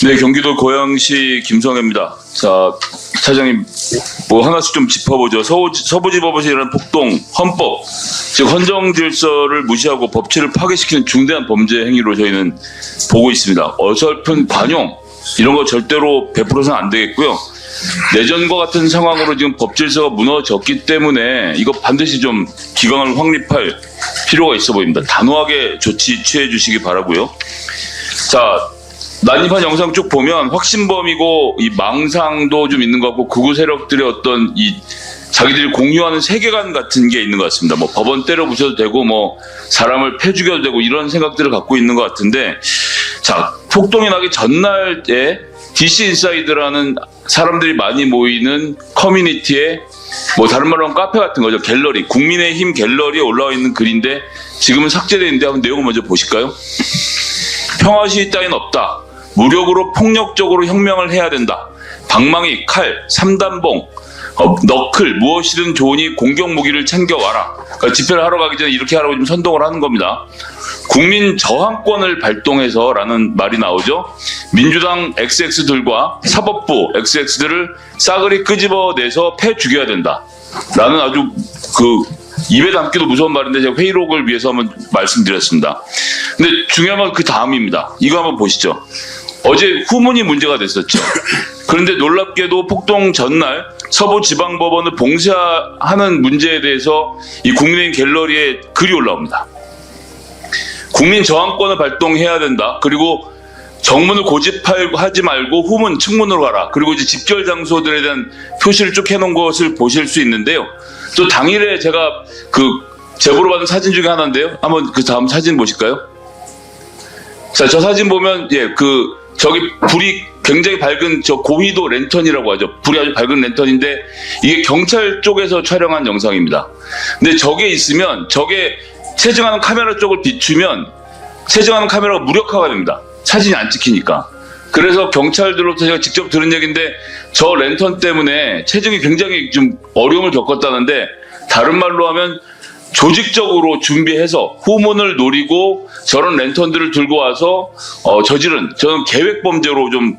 네, 경기도 고양시 김성애입니다. 자, 차장님, 뭐 하나씩 좀 짚어보죠. 서부지법에서 일어난 폭동, 헌법, 즉 헌정 질서를 무시하고 법치를 파괴시키는 중대한 범죄 행위로 저희는 보고 있습니다. 어설픈 관용, 이런 거 절대로 베풀어서는 안 되겠고요. 내전과 같은 상황으로 지금 법 질서가 무너졌기 때문에 이거 반드시 좀 기강을 확립할 필요가 있어 보입니다. 단호하게 조치 취해 주시기 바라고요. 자, 난입한 영상 쭉 보면 확신범이고 이 망상도 좀 있는 것 같고 극우 세력들의 어떤 이 자기들이 공유하는 세계관 같은 게 있는 것 같습니다. 뭐 법원 때려 부셔도 되고 뭐 사람을 패 죽여도 되고 이런 생각들을 갖고 있는 것 같은데, 자, 폭동이 나기 전날에 DC 인사이드라는 사람들이 많이 모이는 커뮤니티에 뭐 다른 말로 하면 카페 같은 거죠. 갤러리, 국민의힘 갤러리에 올라와 있는 글인데 지금은 삭제되어 있는데 한번 내용을 먼저 보실까요? 평화 시위 따윈 없다. 무력으로 폭력적으로 혁명을 해야 된다. 방망이, 칼, 삼단봉, 너클 무엇이든 좋으니 공격 무기를 챙겨와라. 그러니까 집회를 하러 가기 전에 이렇게 하라고 좀 선동을 하는 겁니다. 국민 저항권을 발동해서라는 말이 나오죠. 민주당 XX들과 사법부 XX들을 싸그리 끄집어내서 패 죽여야 된다. 라는 아주 입에 담기도 무서운 말인데 제가 회의록을 위해서 한번 말씀드렸습니다. 근데 중요한 건 그 다음입니다. 이거 한번 보시죠. 어제 후문이 문제가 됐었죠. 그런데 놀랍게도 폭동 전날 서부지방법원을 봉쇄하는 문제에 대해서 이 국민의힘 갤러리에 글이 올라옵니다. 국민 저항권을 발동해야 된다. 그리고 정문을 고집하지 말고 후문, 측문으로 가라. 그리고 이제 집결 장소들에 대한 표시를 쭉 해놓은 것을 보실 수 있는데요. 또 당일에 제가 제보로 받은 사진 중에 하나인데요. 한번 그 다음 사진 보실까요? 자, 저 사진 보면 저기 불이 굉장히 밝은 저 고위도 랜턴이라고 하죠. 불이 아주 밝은 랜턴인데 이게 경찰 쪽에서 촬영한 영상입니다. 근데 저게 있으면 저게 채증하는 카메라 쪽을 비추면 채증하는 카메라가 무력화가 됩니다. 사진이 안 찍히니까. 그래서 경찰들로부터 제가 직접 들은 얘기인데 저 랜턴 때문에 채증이 굉장히 좀 어려움을 겪었다는데, 다른 말로 하면 조직적으로 준비해서 후문을 노리고 저런 랜턴들을 들고 와서 저는 계획 범죄로 좀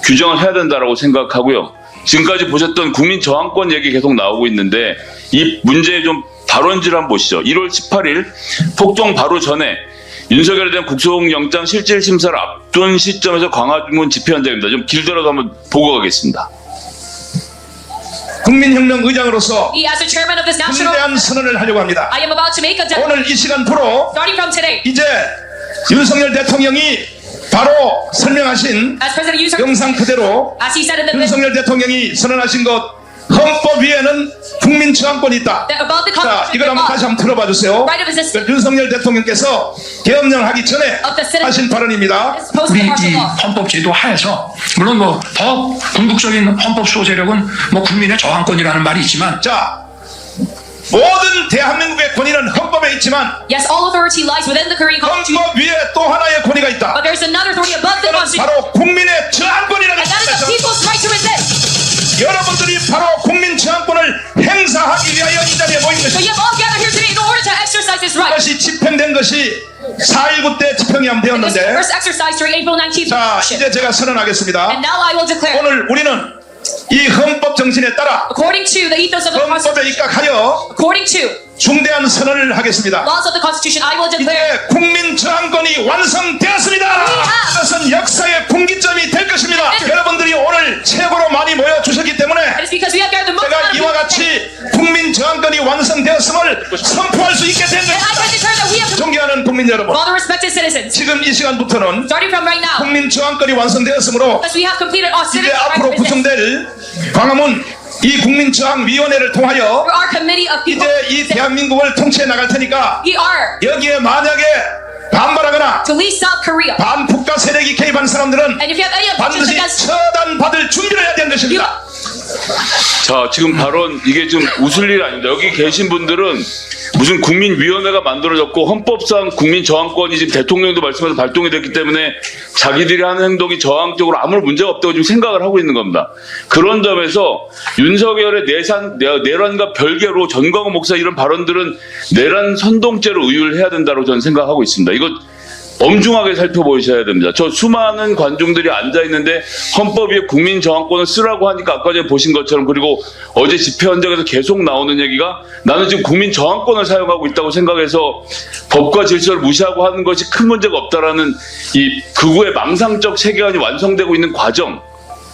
규정을 해야 된다라고 생각하고요. 지금까지 보셨던 국민 저항권 얘기 계속 나오고 있는데 이 문제의 좀 발원지를 한번 보시죠. 1월 18일 폭동 바로 전에 윤석열에 대한 국정영장 실질 심사를 앞둔 시점에서 광화문 집회 현장입니다. 좀 길더라도 한번 보고 가겠습니다. 국민혁명 의장으로서 As the chairman of this national, 중대한 선언을 하려고 합니다. I am about to make a declaration. 오늘 이 시간부로 Starting from today, 이제 윤석열 대통령이 바로 설명하신 as President Yoon 영상 그대로 as he said in the video, 윤석열 대통령이 선언하신 것, 헌법 위에는 국민 저항권이 있다. about the 자, Constitution, 이걸 한번 다시 한번 들어봐 주세요. right of resistance 윤석열 대통령께서 계엄령 하기 전에 of the citizen 하신 발언입니다. is supposed to 우리 be partial 이 law. 헌법 제도 하에서 물론 뭐 더 궁극적인 헌법 수호 세력은 뭐 국민의 저항권이라는 말이 있지만, 자, 모든 대한민국의 권위는 헌법에 있지만 Yes, all authority lies within the Korean Constitution, 헌법 위에 또 하나의 권위가 있다. but there's another authority above the 그것은 Constitution, 바로 국민의 저항권이라는 and that is the 것입니다. people's right to resist. 여러분들이 바로 국민 저항권을 행사하기 위하여 이 자리에 모인 So 것입니다. you have all gathered here today in order to exercise this right. 이것이 집행된 것이 4.19 때 집행이 This was 되었는데, first exercised during April 19th. 자, 이제 제가 선언하겠습니다. And now I will declare, 오늘 우리는 이 헌법 정신에 따라 according to the ethos of the 헌법에 Constitution, 입각하여 according to 중대한 선언을 하겠습니다. laws of the Constitution, I will declare 이제 국민 저항권이 완성되었습니다. 이것은 역사의 분기점이 될 것입니다. 여러분들이 오늘 최고로 많이 모여주셨기 때문에 it is because we have gathered the most 제가 amount of 이와 people. 같이 국민 저항권이 완성되었음을 선포할 수 있게 된 And I can 것입니다. declare that we have 존경하는 국민 여러분, all the respected citizens, 지금 이 시간부터는 starting from right now, 국민 저항권이 완성되었으므로 as we have completed our 이제 civic right 앞으로 to resist, 구성될 광화문 이 국민저항위원회를 통하여 through our committee of people, 이제 이 대한민국을 통치해 나갈 테니까 we are 여기에 만약에 반발하거나 to lead South Korea. 반국가 세력이 개입한 사람들은 And if you have any objections 반드시 against 처단받을 준비를 해야 되는 것입니다. 자, 지금 발언 이게 좀 웃을 일 아닙니다. 여기 계신 분들은 무슨 국민위원회가 만들어졌고 헌법상 국민 저항권이 지금 대통령도 말씀해서 발동이 됐기 때문에 자기들이 하는 행동이 저항적으로 아무 문제가 없다고 지금 생각을 하고 있는 겁니다. 그런 점에서 윤석열의 내란과 별개로 전광훈 목사 이런 발언들은 내란 선동죄로 의율해야 된다고 저는 생각하고 있습니다. 이거 엄중하게 살펴보셔야 됩니다. 저 수많은 관중들이 앉아 있는데 헌법 위에 국민 저항권을 쓰라고 하니까 아까 전에 보신 것처럼, 그리고 어제 집회 현장에서 계속 나오는 얘기가 나는 지금 국민 저항권을 사용하고 있다고 생각해서 법과 질서를 무시하고 하는 것이 큰 문제가 없다라는 이 극우의 망상적 세계관이 완성되고 있는 과정,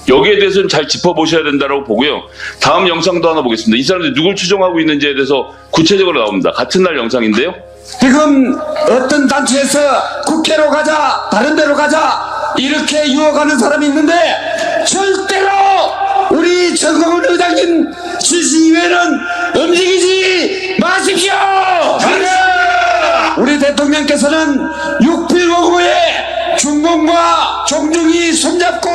여기에 대해서는 잘 짚어보셔야 된다고 보고요. 다음 영상도 하나 보겠습니다. 이 사람들이 누굴 추종하고 있는지에 대해서 구체적으로 나옵니다. 같은 날 영상인데요. 지금 어떤 단체에서 국회로 가자, 다른 데로 가자 이렇게 유혹하는 사람이 있는데 절대로 우리 정광훈 의장님 지시 이외에는 움직이지 마십시오. 우리 대통령께서는 6.15에 중공과 종중이 손잡고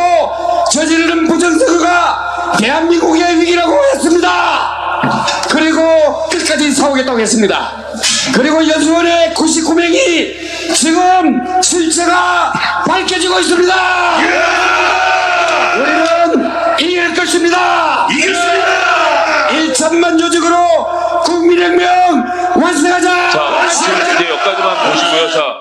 저지르는 부정선거가 대한민국의 위기라고 했습니다. 그리고 끝까지 싸우겠다고 했습니다. 그리고 연수원의 99명이 지금 실체가 밝혀지고 있습니다. 우리는 이길 것입니다. 1천만 조직으로 국민혁명 완성하자. 자, 지금 이제 여기까지만 보시고요. 자,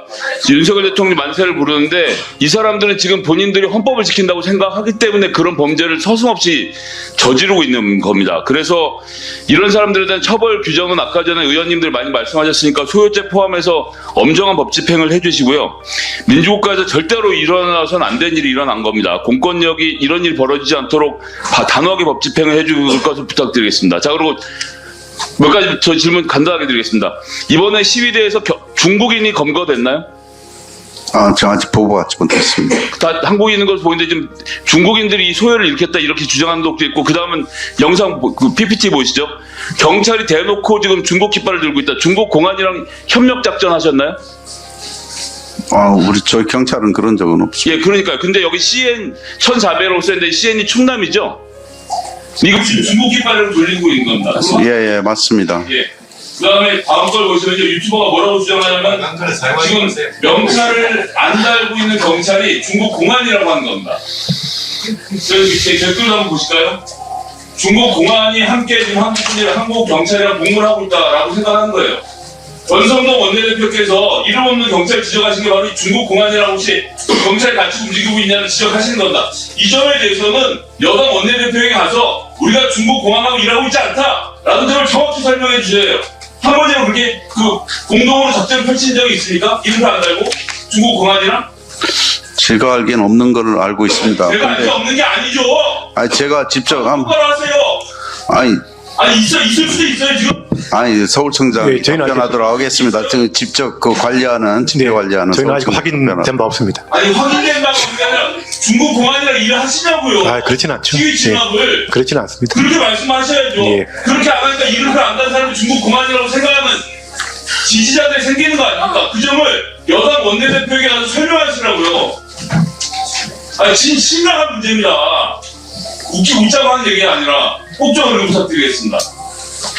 윤석열 대통령이 만세를 부르는데 이 사람들은 지금 본인들이 헌법을 지킨다고 생각하기 때문에 그런 범죄를 서슴없이 저지르고 있는 겁니다. 그래서 이런 사람들에 대한 처벌 규정은 아까 전에 의원님들 많이 말씀하셨으니까 소요죄 포함해서 엄정한 법 집행을 해주시고요. 민주국가에서 절대로 일어나서는 안 된 일이 일어난 겁니다. 공권력이 이런 일이 벌어지지 않도록 단호하게 법 집행을 해줄 것을 부탁드리겠습니다. 자, 그리고 몇 가지 저 질문 간단하게 드리겠습니다. 이번에 시위대에서 중국인이 검거됐나요? 저 아직 보고받지 못했습니다. 다 한국에 있는 것을 보이는데 지금 중국인들이 이 소요를 일으켰다 이렇게 주장하는 것도 있고, 그 다음은 영상 그 PPT 보시죠. 경찰이 대놓고 지금 중국 깃발을 들고 있다. 중국 공안이랑 협력 작전 하셨나요? 우리 저희 경찰은 그런 적은 없습니다. 예, 그러니까요. 근데 여기 CN 1400으로 쓰는데 CN이 충남이죠? 이거 지금 중국 깃발을 돌리고 있는 겁니다. 예, 맞습니다. 예. 그 다음에 다음 걸 보시면 유튜버가 뭐라고 주장하냐면 지금 명찰을 안 달고 있는 경찰이 중국 공안이라고 하는 겁니다. 그래서 밑에 댓글 한번 보실까요? 중국 공안이 함께 지금 한국 경찰이랑 공무를 하고 있다라고 생각하는 거예요. 권성동 원내대표께서 이름 없는 경찰 지적하신 게 바로 이 중국 공안이라고 혹시 경찰이 같이 움직이고 있냐는 지적하시는 겁니다. 이 점에 대해서는 여당 원내대표에게 가서 우리가 중국 공안하고 일하고 있지 않다라는 점을 정확히 설명해 주셔야 해요. 한 번이라도 그렇게 공동으로 작전을 펼친 적이 있습니까? 이름표 안 달고 중국 공안이랑? 제가 알기엔 없는 걸 알고 있습니다. 제가 알 수 없는 게 아니죠. 제가 직접 똑바로 하세요. 있을 수도 있어요 지금. 서울청장이 네, 저희는 답변하도록 하겠습니다. 지금 직접 그 관리하는 집회 관리하는 저희는 아직 서울청장 확인된 바 없습니다. 아니 확인된 바가 아니라 중국 공안이랑 일을 하시냐고요. 그렇진 않죠. 시위 진압을. 그렇진 않습니다. 그렇게 말씀하셔야죠. 예. 그렇게 안 하니까 이름표 안 단 사람이 중국 공안이라고 생각하면 지지자들이 생기는 거 아닙니까? 그 점을 여당 원내대표에게 가서 설명하시라고요. 심각한 문제입니다. 웃자고 하는 얘기가 아니라 꼭 좀 부탁드리겠습니다.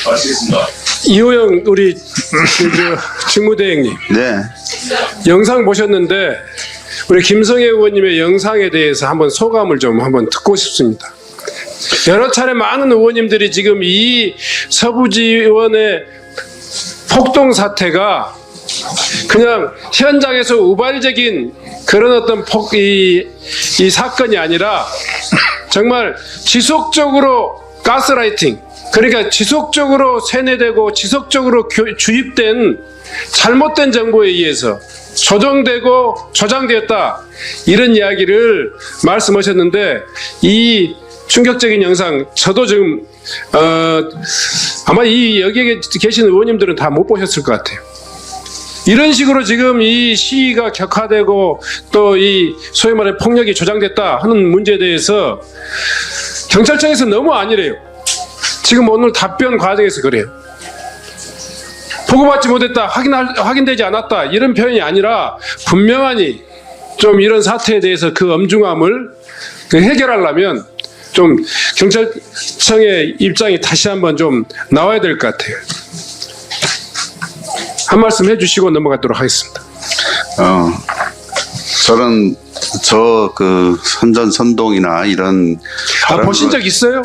마치겠습니다. 이호영 우리 직무대행님 네. 영상 보셨는데 우리 김성애 의원님의 영상에 대해서 한번 소감을 좀 한번 듣고 싶습니다. 여러 차례 많은 의원님들이 지금 이 서부지원의 폭동 사태가 그냥 현장에서 우발적인 그런 어떤 이 사건이 아니라 정말 지속적으로 가스라이팅, 그러니까 지속적으로 세뇌되고 지속적으로 주입된 잘못된 정보에 의해서 조정되고 조장되었다, 이런 이야기를 말씀하셨는데, 이 충격적인 영상 저도 지금 아마 이 여기에 계신 의원님들은 다 못 보셨을 것 같아요. 이런 식으로 지금 이 시위가 격화되고 또 이 소위 말해 폭력이 조장됐다 하는 문제에 대해서 경찰청에서 너무 아니래요. 지금 오늘 답변 과정에서 그래요. 보고받지 못했다, 확인되지 않았다, 이런 표현이 아니라 분명하니 좀 이런 사태에 대해서 그 엄중함을 해결하려면 좀 경찰청의 입장이 다시 한번 좀 나와야 될 것 같아요. 한 말씀 해주시고 넘어가도록 하겠습니다. 저는 그 선전선동이나 이런 보신 적 있어요?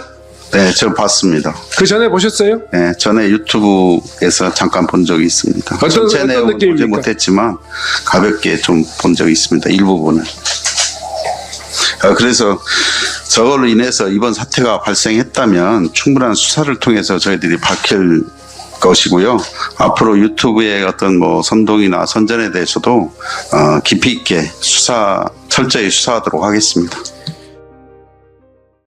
네, 저 봤습니다. 그 전에 보셨어요? 네, 전에 유튜브에서 잠깐 본 적이 있습니다. 전체 어떤 내용은 보지 느낌입니까? 못했지만 가볍게 좀 본 적이 있습니다. 일부분을. 그래서 저걸로 인해서 이번 사태가 발생했다면 충분한 수사를 통해서 저희들이 밝힐 것이고요. 앞으로 유튜브의 어떤 뭐 선동이나 선전에 대해서도 깊이 있게 철저히 수사하도록 하겠습니다.